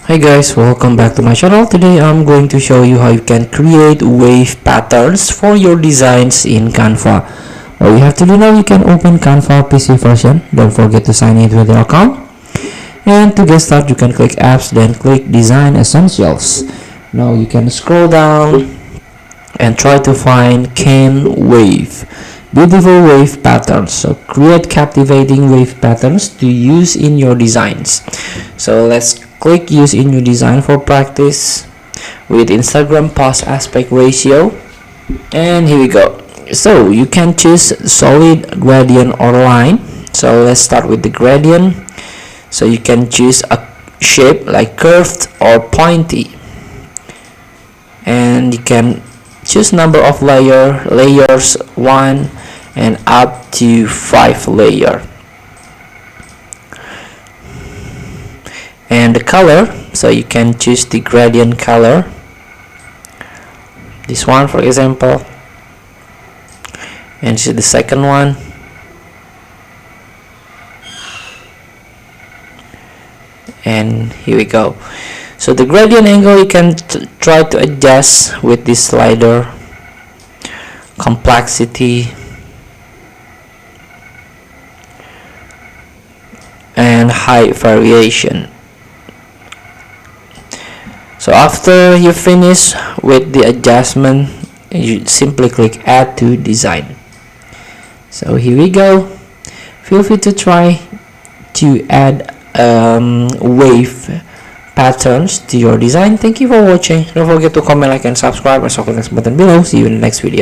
Hi guys, welcome back to my channel. Today I'm going to show you how you can create wave patterns for your designs in Canva. All you have to do now, you can open Canva PC version. Don't forget to sign in with your account. And to get started, you can click apps, then click design essentials. Now you can scroll down and try to find Can Wave. Beautiful wave patterns. So create captivating wave patterns to use in your designs. So let's click use in your design for practice with Instagram post aspect ratio, and here we go. So you can choose solid, gradient, or line. So let's start with the gradient. So you can choose a shape like curved or pointy, and you can choose number of layers 1 and up to 5 layer. And the color, so you can choose the gradient color, this one for example, and this is the second one, and here we go. So the gradient angle you can try to adjust with this slider, complexity, and height variation. So after you finish with the adjustment, you simply click add to design. So here we go. Feel free to try to add wave patterns to your design. Thank you for watching. Don't forget to comment, like, and subscribe, and click the next button below. See you in the next video.